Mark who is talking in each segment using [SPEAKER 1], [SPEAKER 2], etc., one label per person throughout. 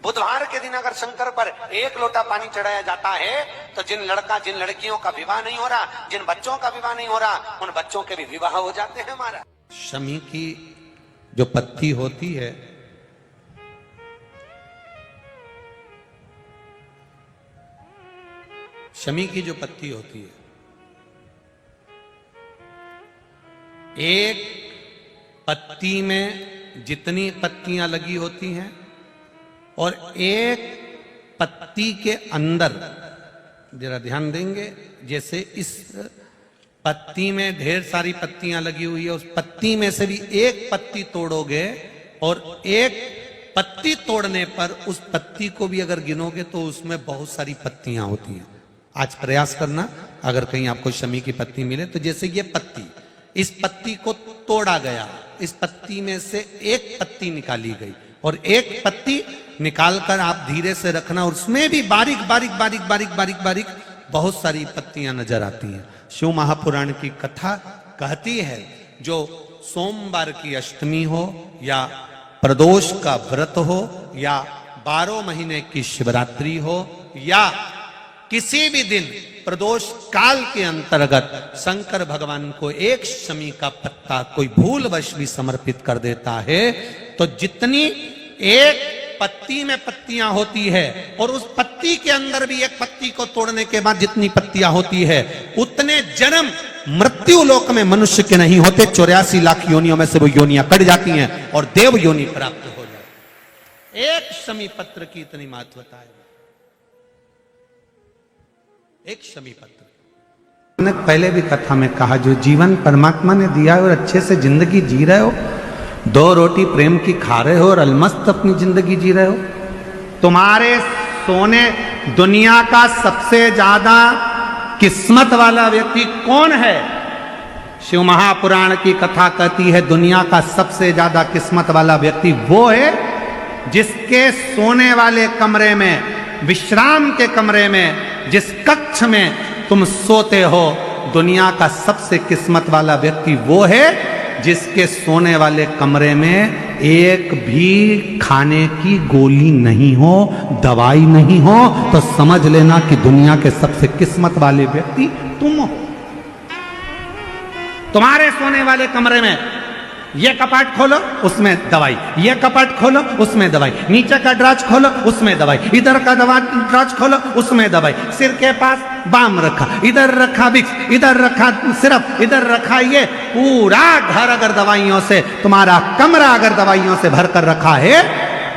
[SPEAKER 1] बुधवार के दिन अगर शंकर पर 1 लोटा पानी चढ़ाया जाता है तो जिन लड़कियों का विवाह नहीं हो रहा, जिन बच्चों का विवाह नहीं हो रहा, उन बच्चों के भी विवाह हो जाते हैं। हमारा शमी की जो पत्ती होती है, शमी की जो पत्ती होती है, एक पत्ती में जितनी पत्तियां लगी होती हैं और एक पत्ती के अंदर, जरा ध्यान देंगे, जैसे इस पत्ती में ढेर सारी पत्तियां लगी हुई है, उस पत्ती में से भी एक पत्ती तोड़ोगे और एक पत्ती तोड़ने पर उस पत्ती को भी अगर गिनोगे तो उसमें बहुत सारी पत्तियां होती हैं। आज प्रयास करना, अगर कहीं आपको शमी की पत्ती मिले तो जैसे ये पत्ती, इस पत्ती को तोड़ा गया, इस पत्ती में से एक पत्ती निकाली गई और एक पत्ती निकालकर आप धीरे से रखना और उसमें भी बारीक बारीक बारीक बारीक बारीक बारीक बहुत सारी पत्तियां नजर आती हैं। शिव महापुराण की कथा कहती है, जो सोमवार की अष्टमी हो या प्रदोष का व्रत हो या 12 महीने की शिवरात्रि हो या किसी भी दिन प्रदोष काल के अंतर्गत शंकर भगवान को एक शमी का पत्ता कोई भूलवश भी समर्पित कर देता है तो जितनी एक पत्ती में पत्तियां होती है और उस पत्ती के अंदर भी एक पत्ती को तोड़ने के बाद जितनी पत्तियां होती है उतने जन्म मृत्यु लोक में मनुष्य के नहीं होते। 84 लाख योनियों में से वो योनियां कट जाती हैं और देव योनि प्राप्त हो जाती। एक शमी पत्र की इतनी महत्वता है, एक शमी पत्र। मैंने पहले भी कथा में कहा, जो जीवन परमात्मा ने दिया है और अच्छे से जिंदगी जी रहे हो, 2 रोटी प्रेम की खा रहे हो और अलमस्त अपनी जिंदगी जी रहे हो, तुम्हारे सोने दुनिया का सबसे ज्यादा किस्मत वाला व्यक्ति कौन है? शिव महापुराण की कथा कहती है दुनिया का सबसे ज्यादा किस्मत वाला व्यक्ति वो है जिसके सोने वाले कमरे में, विश्राम के कमरे में, जिस कक्ष में तुम सोते हो, दुनिया का सबसे किस्मत वाला व्यक्ति वो है जिसके सोने वाले कमरे में एक भी खाने की गोली नहीं हो, दवाई नहीं हो, तो समझ लेना कि दुनिया के सबसे किस्मत वाले व्यक्ति तुम हो। तुम्हारे सोने वाले कमरे में ये कपाट खोलो उसमें दवाई, ये कपाट खोलो उसमें दवाई, नीचे का ड्राज खोलो उसमें दवाई, इधर का ड्राज खोलो उसमें दवाई, सिर के पास बाम रखा, इधर रखा विक्स, इधर रखा सिरप, इधर रखा ये, पूरा घर अगर दवाइयों से, तुम्हारा कमरा अगर दवाइयों से भरकर रखा है,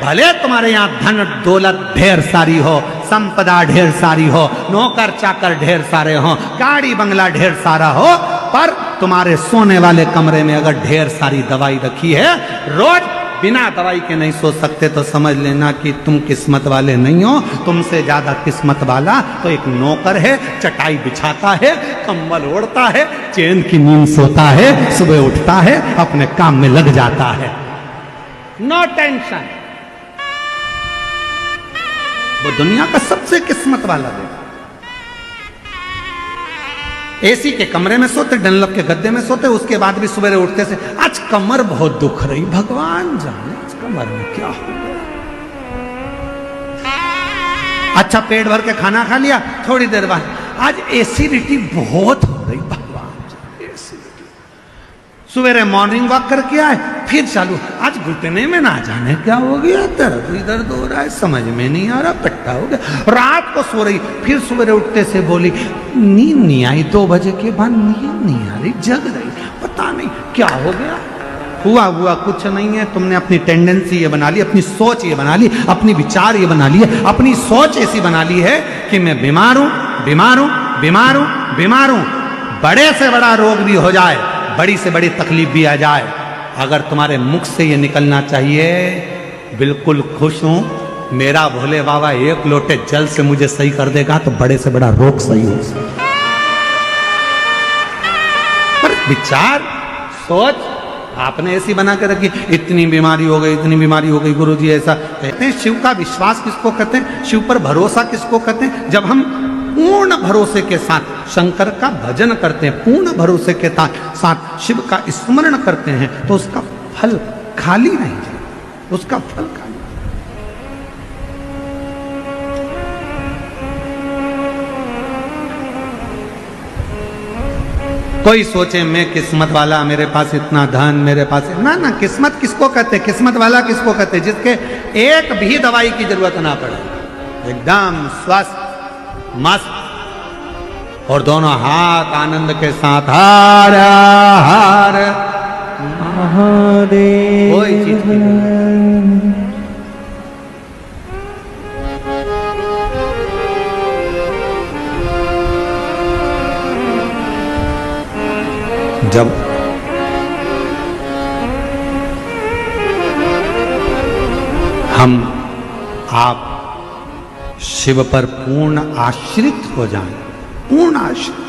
[SPEAKER 1] भले तुम्हारे यहाँ धन दौलत ढेर सारी हो, संपदा ढेर सारी हो, नौकर चाकर ढेर सारे हो, गाड़ी बंगला ढेर सारा हो, पर तुम्हारे सोने वाले कमरे में अगर ढेर सारी दवाई रखी है, रोज बिना दवाई के नहीं सो सकते, तो समझ लेना कि तुम किस्मत वाले नहीं हो। तुमसे ज्यादा किस्मत वाला तो एक नौकर है, चटाई बिछाता है, कंबल ओढ़ता है, चैन की नींद सोता है, सुबह उठता है, अपने काम में लग जाता है, नो टेंशन। वो दुनिया का सबसे किस्मत वाला है। एसी के कमरे में सोते, डनलप के गद्दे में सोते, उसके बाद भी सुबह उठते से आज कमर बहुत दुख रही, भगवान जाने आज कमर में क्या हो गया। अच्छा पेट भर के खाना खा लिया, थोड़ी देर बाद आज एसिडिटी बहुत हो रही, भगवान जाने एसिडिटी। सवेरे मॉर्निंग वॉक करके आए, फिर चालू, आज घुटने में ना जाने क्या हो गया, दर्द हो रहा है, समझ में नहीं आ रहा, पट्टा हो गया। रात को सो रही, फिर सवेरे उठते से बोली नींद नहीं आई, 2 बजे के बाद नींद नहीं आ रही, जग रही, पता नहीं क्या हो गया। हुआ कुछ नहीं है, तुमने अपनी टेंडेंसी ये बना ली, अपनी सोच ये बना ली, अपनी विचार ये बना ली है, अपनी सोच ऐसी बना ली है कि मैं बीमार हूं, बीमार हूं, बीमार हूं, बीमार हूं। बड़े से बड़ा रोग भी हो जाए, बड़ी से बड़ी तकलीफ भी आ जाए, अगर तुम्हारे मुख से ये निकलना चाहिए बिल्कुल खुश हूं, मेरा भोले बाबा 1 लोटे जल से मुझे सही कर देगा, तो बड़े से बड़ा रोग सही हो सकता। पर विचार सोच आपने ऐसी बना के रखी, इतनी बीमारी हो गई, इतनी बीमारी हो गई, गुरुजी ऐसा कहते हैं। शिव का विश्वास किसको कहते हैं, शिव पर भरोसा किसको कहते हैं? जब हम पूर्ण भरोसे के साथ शंकर का भजन करते हैं, पूर्ण भरोसे के साथ शिव का स्मरण करते हैं, तो उसका फल खाली नहीं जाता, उसका फल खाली। कोई सोचे मैं किस्मत वाला, मेरे पास इतना धन, मेरे पास ना ना, किस्मत किसको कहते, किस्मत वाला किसको कहते, जिसके एक भी दवाई की जरूरत ना पड़े, एकदम स्वस्थ मस्त और दोनों हाथ आनंद के साथ हर हर महादेव। कोई चीज की जब हम आप शिव पर पूर्ण आश्रित हो जाएं, पूर्ण आश्रित।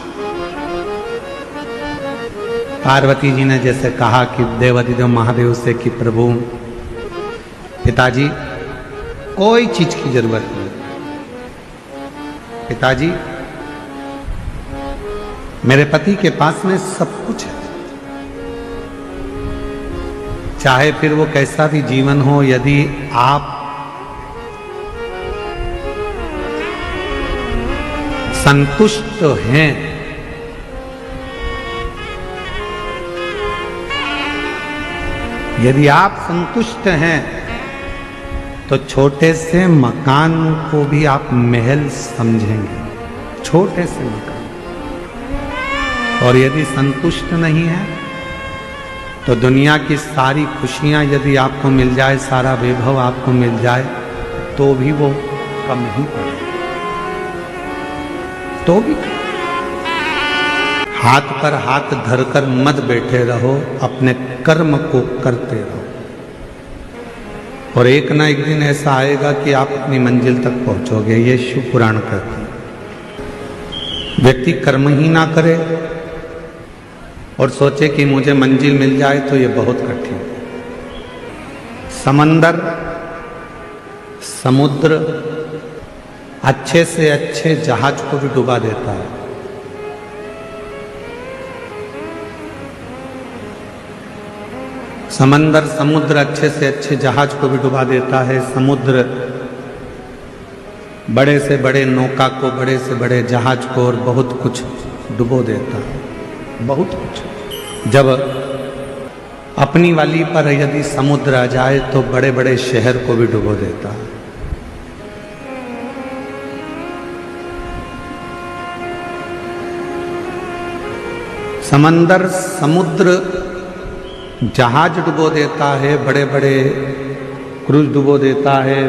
[SPEAKER 1] पार्वती जी ने जैसे कहा कि देवाधिदेव महादेव से कि प्रभु पिताजी कोई चीज की जरूरत नहीं, पिताजी मेरे पति के पास में सब कुछ है, चाहे फिर वो कैसा भी जीवन हो, यदि आप संतुष्ट हैं यदि आप संतुष्ट हैं तो छोटे से मकान को भी आप महल समझेंगे, छोटे से मकान। और यदि संतुष्ट नहीं है तो दुनिया की सारी खुशियां यदि आपको मिल जाए, सारा वैभव आपको मिल जाए, तो भी वो कम ही पड़े, तो भी। हाथ पर हाथ धरकर मत बैठे रहो, अपने कर्म को करते रहो, और एक ना एक दिन ऐसा आएगा कि आप अपनी मंजिल तक पहुंचोगे। ये शिव पुराण कहते हैं। व्यक्ति कर्म ही ना करे और सोचे कि मुझे मंजिल मिल जाए तो ये बहुत कठिन है। समंदर समुद्र अच्छे से अच्छे जहाज को भी डुबा देता है। समंदर समुद्र अच्छे से अच्छे जहाज को भी डुबा देता है। समुद्र बड़े से बड़े नौका को, बड़े से बड़े जहाज को और बहुत कुछ डुबो देता है, बहुत कुछ। जब अपनी वाली पर यदि समुद्र आ जाए तो बड़े बड़े शहर को भी डुबो देता है। समंदर समुद्र जहाज डुबो देता है, बड़े बड़े क्रूज डुबो देता है,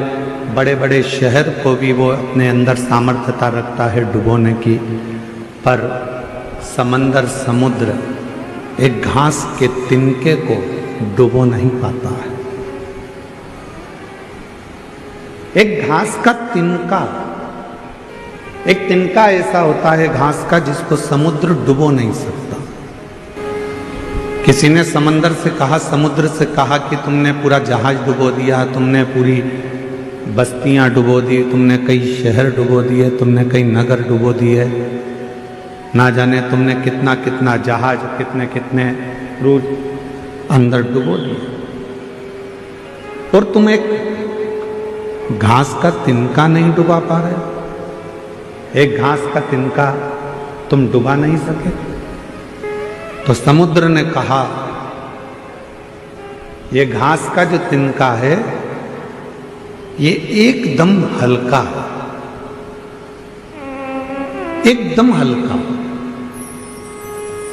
[SPEAKER 1] बड़े बड़े शहर को भी वो अपने अंदर सामर्थ्यता रखता है डुबोने की। पर समंदर समुद्र एक घास के तिनके को डुबो नहीं पाता है। एक घास का तिनका, एक तिनका ऐसा होता है घास का जिसको समुद्र डुबो नहीं सकता। किसी ने समंदर से कहा, समुद्र से कहा कि तुमने पूरा जहाज डुबो दिया, तुमने पूरी बस्तियां डुबो दी, तुमने कई शहर डुबो दिए, तुमने कई नगर डुबो दिए, ना जाने तुमने कितना कितना जहाज, कितने कितने क्रूज अंदर डुबो दिए, और तुम एक घास का तिनका नहीं डुबा पा रहे। एक घास का तिनका तुम डुबा नहीं सके। तो समुद्र ने कहा, ये घास का जो तिनका है ये एकदम हल्का, एकदम हल्का,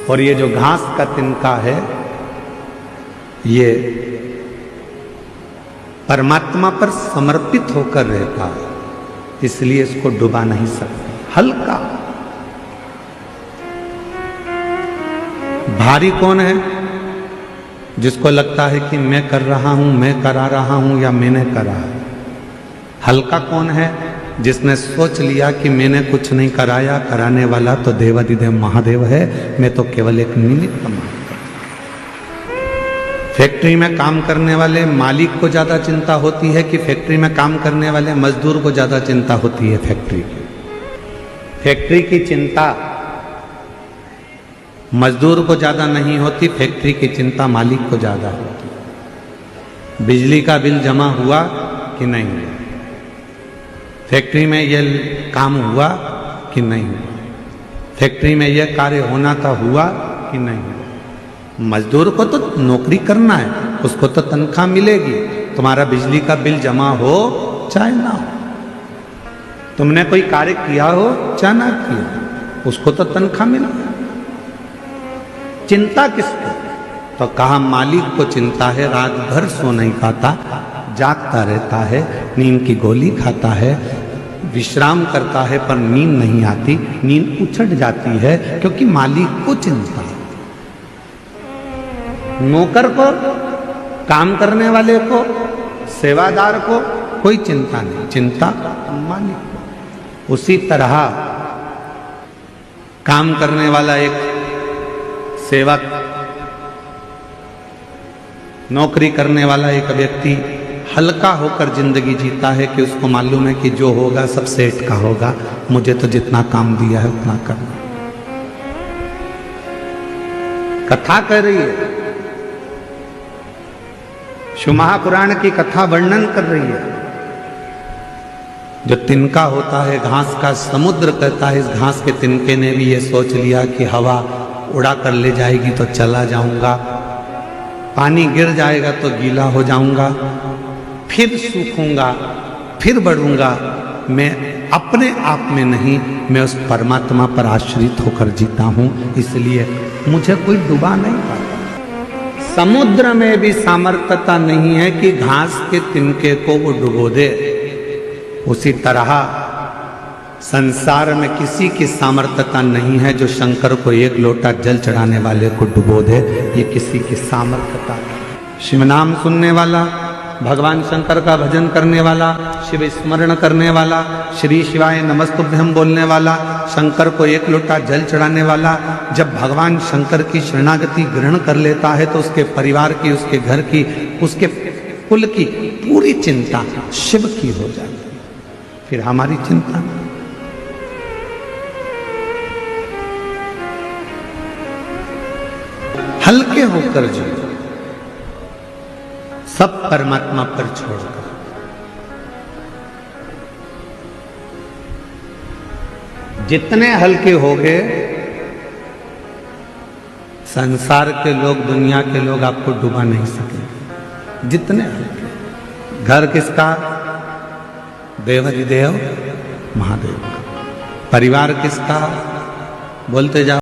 [SPEAKER 1] और ये जो घास का तिनका है ये परमात्मा पर समर्पित होकर रहता है, इसलिए इसको डुबा नहीं सकते। हल्का। भारी कौन है? जिसको लगता है कि मैं कर रहा हूं, मैं करा रहा हूं, या मैंने करा है। हल्का कौन है? जिसने सोच लिया कि मैंने कुछ नहीं कराया, कराने वाला तो देवाधिदेव महादेव है, मैं तो केवल एक निमित्त मात्र। फैक्ट्री में काम करने वाले मालिक को ज्यादा चिंता होती है कि फैक्ट्री में काम करने वाले मजदूर को ज्यादा चिंता होती है फैक्ट्री की? फैक्ट्री की चिंता मजदूर को ज्यादा नहीं होती, फैक्ट्री की चिंता मालिक को ज्यादा होती। बिजली का बिल जमा हुआ कि नहीं हुआ, फैक्ट्री में यह काम हुआ कि नहीं हुआ, फैक्ट्री में यह कार्य होना था हुआ कि नहीं, मजदूर को तो नौकरी करना है, उसको तो तनख्वाह मिलेगी। तुम्हारा बिजली का बिल जमा हो चाहे ना हो, तुमने कोई कार्य किया हो चाहे ना किया, उसको तो तनख्वाह मिला। चिंता किसको? तो कहा मालिक को चिंता है, रात भर सो नहीं पाता, जागता रहता है, नींद की गोली खाता है, विश्राम करता है पर नींद नहीं आती, नींद उछट जाती है क्योंकि मालिक को चिंता है। नौकर को, काम करने वाले को, सेवादार को कोई चिंता नहीं, चिंता मालिक को। उसी तरह काम करने वाला एक सेवक, नौकरी करने वाला एक व्यक्ति हल्का होकर जिंदगी जीता है कि उसको मालूम है कि जो होगा सब सेठ का होगा, मुझे तो जितना काम दिया है उतना करना। कथा कर रही है, शिव महापुराण की कथा वर्णन कर रही है। जो तिनका होता है, घास का समुद्र कहता है, इस घास के तिनके ने भी ये सोच लिया कि हवा उड़ा कर ले जाएगी तो चला जाऊंगा, पानी गिर जाएगा तो गीला हो जाऊंगा, फिर सूखूंगा, फिर बढ़ूंगा। मैं अपने आप में नहीं, मैं उस परमात्मा पर आश्रित होकर जीता हूं, इसलिए मुझे कोई डुबा नहीं पाता। समुद्र में भी सामर्थ्यता नहीं है कि घास के तिनके को वो डुबो दे। उसी तरह संसार में किसी की सामर्थ्यता नहीं है जो शंकर को एक लोटा जल चढ़ाने वाले को डुबो दे, ये किसी की सामर्थ्यता नहीं। शिव नाम सुनने वाला, भगवान शंकर का भजन करने वाला, शिव स्मरण करने वाला, श्री शिवाय नमस्तुभ्यम बोलने वाला, शंकर को एक लोटा जल चढ़ाने वाला, जब भगवान शंकर की शरणागति ग्रहण कर लेता है तो उसके परिवार की, उसके घर की, उसके कुल की पूरी चिंता शिव की हो जाती है। फिर हमारी चिंता हल्के होकर जो सब परमात्मा पर छोड़कर। जितने हल्के हो गए, संसार के लोग, दुनिया के लोग आपको डुबा नहीं सकेंगे। जितने हल्के। घर किसका? देवाधिदेव महादेव का। परिवार किसका? बोलते जाओ।